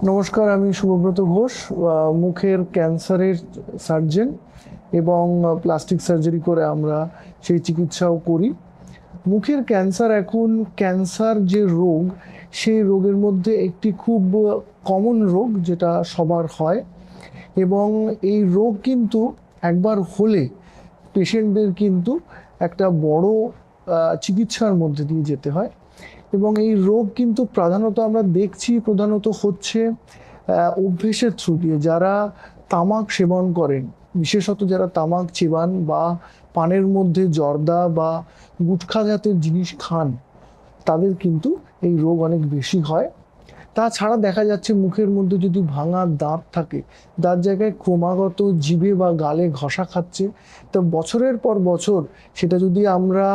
নমস্কার, আমি শুভব্রত ঘোষ, মুখের ক্যান্সারের সার্জন এবং প্লাস্টিক সার্জারি করে আমরা সেই চিকিৎসাও করি। মুখের ক্যান্সার এখন ক্যান্সার যে রোগ, সেই রোগের মধ্যে একটি খুব কমন রোগ যেটা সবার হয়, এবং এই রোগ কিন্তু একবার হলে পেশেন্টদের কিন্তু একটা বড় চিকিৎসার মধ্যে দিয়ে যেতে হয়। এবং এই রোগ কিন্তু প্রধানত হচ্ছে অভ্যেসের থ্রু দিয়ে। যারা তামাক সেবন করেন, বিশেষত যারা তামাক চিবান বা পানের মধ্যে জর্দা বা গুটখা জাতের জিনিস খান, তাদের কিন্তু এই রোগ অনেক বেশি হয়। তাছাড়া দেখা যাচ্ছে মুখের মধ্যে যদি ভাঙা দাঁত থাকে, দাঁত জায়গায় ক্রমাগত জিভে বা গালে ঘষা খাচ্ছে, তো বছরের পর বছর সেটা যদি আমরা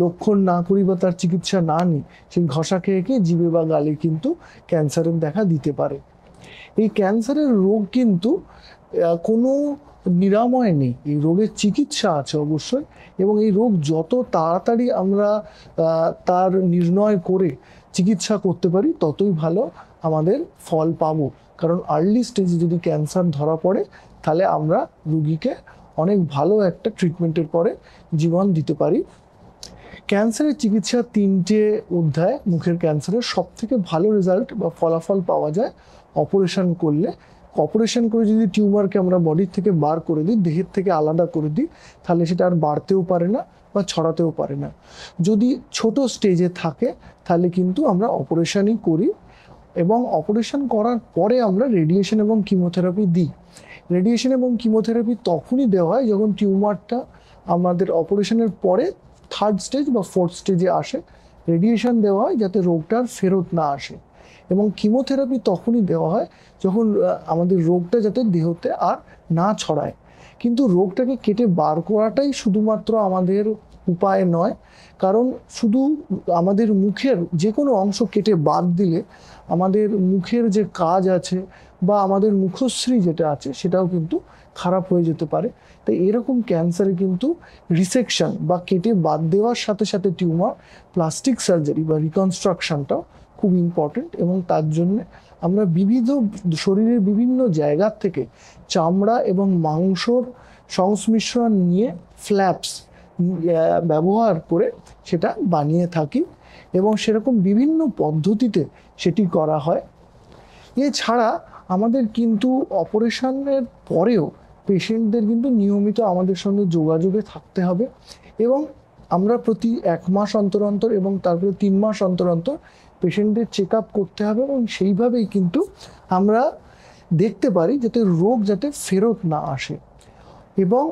লক্ষণ না করি বা তার চিকিৎসা না নিই, সেই ঘষা খেয়ে খেয়ে জিভে বা গালে কিন্তু ক্যান্সারের দেখা দিতে পারে। এই ক্যান্সারের রোগ কিন্তু কোনো নিরাময় নেই, এই রোগের চিকিৎসা আছে অবশ্যই, এবং এই রোগ যত তাড়াতাড়ি আমরা তার নির্ণয় করে চিকিৎসা করতে পারি ততই ভালো আমাদের ফল পাবো। কারণ আর্লি স্টেজে যদি ক্যান্সার ধরা পড়ে, তাহলে আমরা রুগীকে অনেক ভালো একটা ট্রিটমেন্টের পরে জীবন দিতে পারি। ক্যান্সারের চিকিৎসার 3টে অধ্যায়। মুখের ক্যান্সারের সব থেকে ভালো রেজাল্ট বা ফলাফল পাওয়া যায় অপারেশন করলে। অপারেশন করে যদি টিউমারকে আমরা বডির থেকে বার করে দিই, দেহের থেকে আলাদা করে দিই, তাহলে সেটা আর বাড়তেও পারে না বা ছড়াতেও পারে না। যদি ছোট স্টেজে থাকে, তাহলে কিন্তু আমরা অপারেশনই করি, এবং অপারেশন করার পরে আমরা রেডিয়েশন এবং কিমোথেরাপি দিই। রেডিয়েশন এবং কিমোথেরাপি তখনই দেওয়া হয় যখন টিউমারটা আমাদের অপারেশনের পরে 3rd স্টেজ বা 4th স্টেজে আসে। রেডিয়েশন দেওয়া হয় যাতে রোগটার ফেরত না আসে, এবং কিমোথেরাপি তখনই দেওয়া হয় যখন আমাদের রোগটা যাতে দেহতে আর না ছড়ায়। কিন্তু রোগটাকে কেটে বার করাটাই শুধুমাত্র আমাদের উপায় নয়, কারণ শুধু আমাদের মুখের যে কোনো অংশ কেটে বাদ দিলে আমাদের মুখের যে কাজ আছে বা আমাদের মুখশ্রী যেটা আছে সেটাও কিন্তু খারাপ হয়ে যেতে পারে। তাই এরকম ক্যান্সারে কিন্তু রিসেকশন বা কেটে বাদ দেওয়ার সাথে সাথে টিউমার প্লাস্টিক সার্জারি বা রিকনস্ট্রাকশনটাও খুব ইম্পর্টেন্ট। এবং তার জন্য আমরা শরীরের বিভিন্ন জায়গার থেকে চামড়া এবং মাংসর সংমিশ্রণ নিয়ে ফ্ল্যাপস ব্যবহার করে সেটা বানিয়ে থাকি, এবং সেরকম বিভিন্ন পদ্ধতিতে সেটি করা হয়। এছাড়া আমাদের কিন্তু অপারেশনের পরেও পেশেন্টদের কিন্তু নিয়মিত আমাদের সঙ্গে যোগাযোগে থাকতে হবে, এবং আমরা প্রতি 1 মাস অন্তর অন্তর এবং তারপরে 3 মাস অন্তর অন্তর পেশেন্টদের চেক আপ করতে হবে, এবং সেইভাবেই কিন্তু আমরা দেখতে পারি যাতে রোগ যাতে ফেরত না আসে। এবং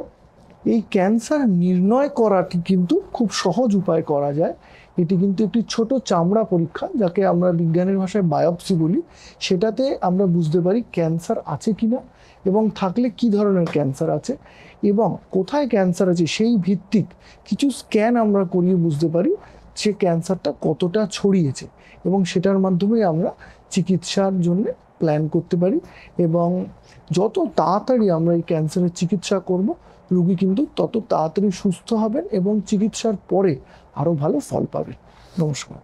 এই ক্যান্সার নির্ণয় করাটি কিন্তু খুব সহজ উপায় করা যায়। এটি কিন্তু একটি ছোট চামড়া পরীক্ষা, যাকে আমরা বিজ্ঞানের ভাষায় বায়োপসি বলি। সেটাতে আমরা বুঝতে পারি ক্যান্সার আছে কিনা, এবং থাকলে কি ধরনের ক্যান্সার আছে, এবং কোথায় ক্যান্সার আছে সেই ভিত্তিক কিছু স্ক্যান আমরা করিয়ে বুঝতে পারি সে ক্যান্সারটা কতটা ছড়িয়েছে, এবং সেটার মাধ্যমে আমরা চিকিৎসার জন্য প্ল্যান করতে পারি। এবং যত তাড়াতাড়ি আমরা এই ক্যান্সারের চিকিৎসা করব, রোগী কিন্তু তত তাড়াতাড়ি সুস্থ হবেন এবং চিকিৎসার পরে আরও ভালো ফল পাবেন। নমস্কার।